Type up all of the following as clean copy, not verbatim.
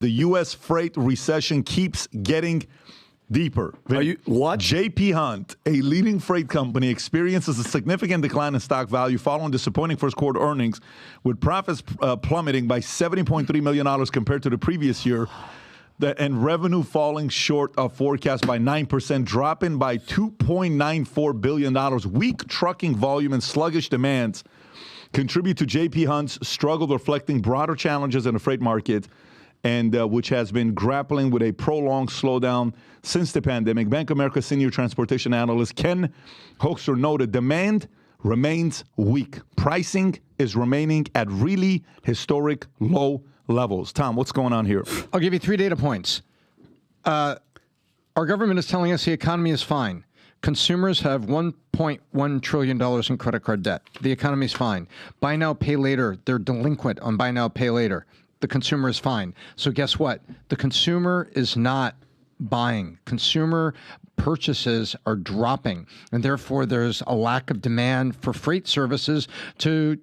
The U.S. freight recession keeps getting deeper. What? J.P. Hunt, a leading freight company, experiences a significant decline in stock value following disappointing first quarter earnings, with profits plummeting by $70.3 million compared to the previous year, and revenue falling short of forecast by 9%, dropping by $2.94 billion. Weak trucking volume and sluggish demands contribute to J.P. Hunt's struggle, reflecting broader challenges in the freight market, and which has been grappling with a prolonged slowdown since the pandemic. Bank of America senior transportation analyst Ken Hoexter noted demand remains weak. Pricing is remaining at really historic low levels. Tom, what's going on here? I'll give you 3 data points. Our government is telling us the economy is fine. Consumers have $1.1 trillion in credit card debt. The economy is fine. Buy now, pay later. They're delinquent on buy now, pay later. The consumer is fine. So guess what? The consumer is not buying. Consumer purchases are dropping, and therefore there's a lack of demand for freight services to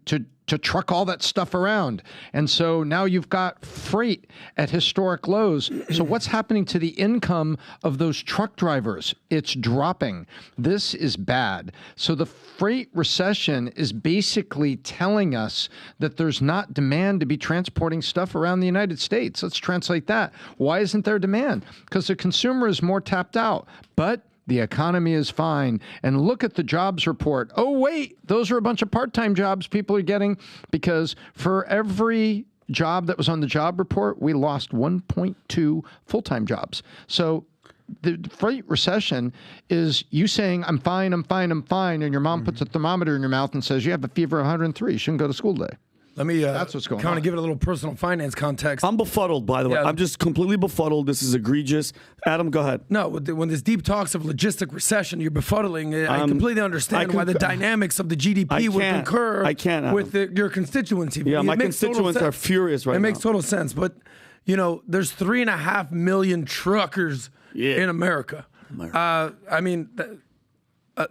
truck all that stuff around. And so now you've got freight at historic lows. So what's happening to the income of those truck drivers? It's dropping. This is bad. So the freight recession is basically telling us that there's not demand to be transporting stuff around the United States. Let's translate that. Why isn't there demand? Because the consumer is more tapped out. But the economy is fine. And look at the jobs report. Oh, wait, those are a bunch of part-time jobs people are getting, because for every job that was on the job report, we lost 1.2 full-time jobs. So the freight recession is you saying, I'm fine, I'm fine, I'm fine, and your mom puts a thermometer in your mouth and says, you have a fever of 103, you shouldn't go to school today. Let me That's what's going kind on. of give it a little personal finance context. I'm befuddled, by the way. I'm just completely befuddled. This is egregious. Adam, go ahead. No, when there's deep talks of logistic recession, you're befuddling. I completely understand why the dynamics of the GDP would concur with your constituency. Yeah, my constituents are furious right now. It makes total sense. But, there's 3.5 million truckers in America. I mean...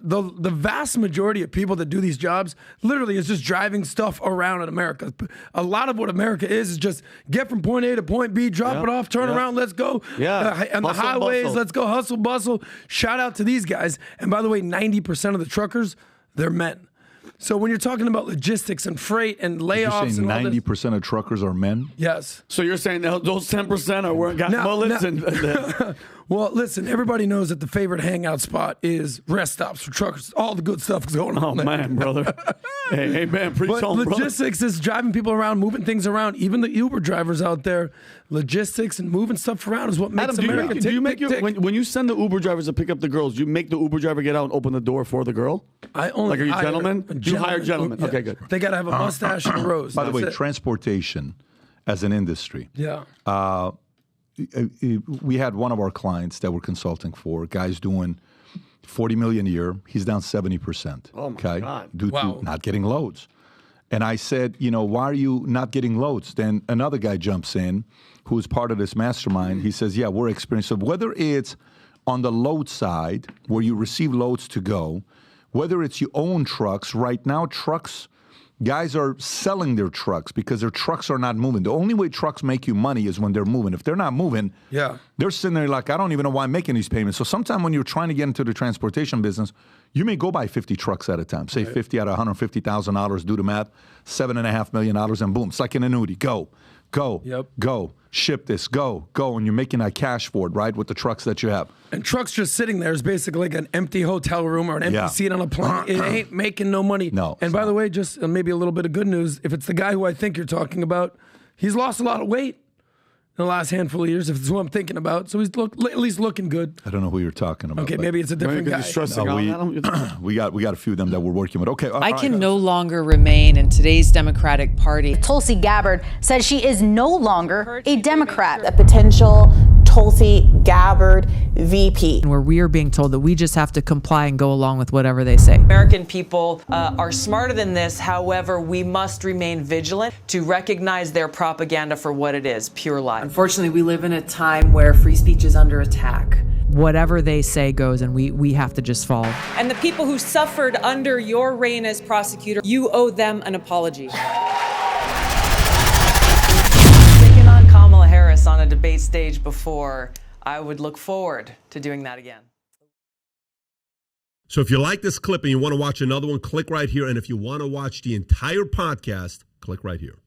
The vast majority of people that do these jobs literally is just driving stuff around in America. A lot of what America is just get from point A to point B, drop it off, turn around, let's go. And the highways, let's go, hustle, bustle. Shout out to these guys. And by the way, 90% of the truckers, they're men. So when you're talking about logistics and freight and layoffs, you're saying 90% of truckers are men? Yes. So you're saying those 10% are got mullets? Well, listen, everybody knows that the favorite hangout spot is rest stops for truckers. All the good stuff is going on. Oh, man, brother. hey, man, preach on, brother. Logistics is driving people around, moving things around. Even the Uber drivers out there, logistics and moving stuff around is what makes America tick. When you send the Uber drivers to pick up the girls, you make the Uber driver get out and open the door for the girl? I only are you gentlemen? You hire gentlemen. Yeah. Okay, good. They got to have a mustache and a rose. By the way, transportation as an industry. Yeah. We had one of our clients that we're consulting for, guys doing $40 million a year. He's down 70%. Oh my God. Due to not getting loads. And I said, why are you not getting loads? Then another guy jumps in who is part of this mastermind. He says, yeah, we're experiencing, whether it's on the load side where you receive loads to go, whether it's your own trucks. Right now, guys are selling their trucks because their trucks are not moving. The only way trucks make you money is when they're moving. If they're not moving, they're sitting there like, I don't even know why I'm making these payments. So sometime when you're trying to get into the transportation business, you may go buy 50 trucks at a time. Say 50 out of $150,000, do the math, $7.5 million, and boom, it's like an annuity. Go, ship this, go. And you're making that cash for it, right, with the trucks that you have. And trucks just sitting there is basically like an empty hotel room or an empty seat on a plane. It ain't making no money. No. And by the way, just maybe a little bit of good news. If it's the guy who I think you're talking about, he's lost a lot of weight in the last handful of years, if it's who I'm thinking about. So he's at least looking good. I don't know who you're talking about. Okay, maybe it's a different guy. We got a few of them that we're working with. Okay. I can no longer remain in today's Democratic Party. Tulsi Gabbard says she is no longer a Democrat. A potential Tulsi Gabbard VP. Where we are being told that we just have to comply and go along with whatever they say. American people are smarter than this. However, we must remain vigilant to recognize their propaganda for what it is, pure lie. Unfortunately, we live in a time where free speech is under attack. Whatever they say goes, and we have to just follow. And the people who suffered under your reign as prosecutor, you owe them an apology. Bringing on Kamala Harris on on a debate stage before, I would look forward to doing that again. So if you like this clip and you want to watch another one, click right here. And if you want to watch the entire podcast, click right here.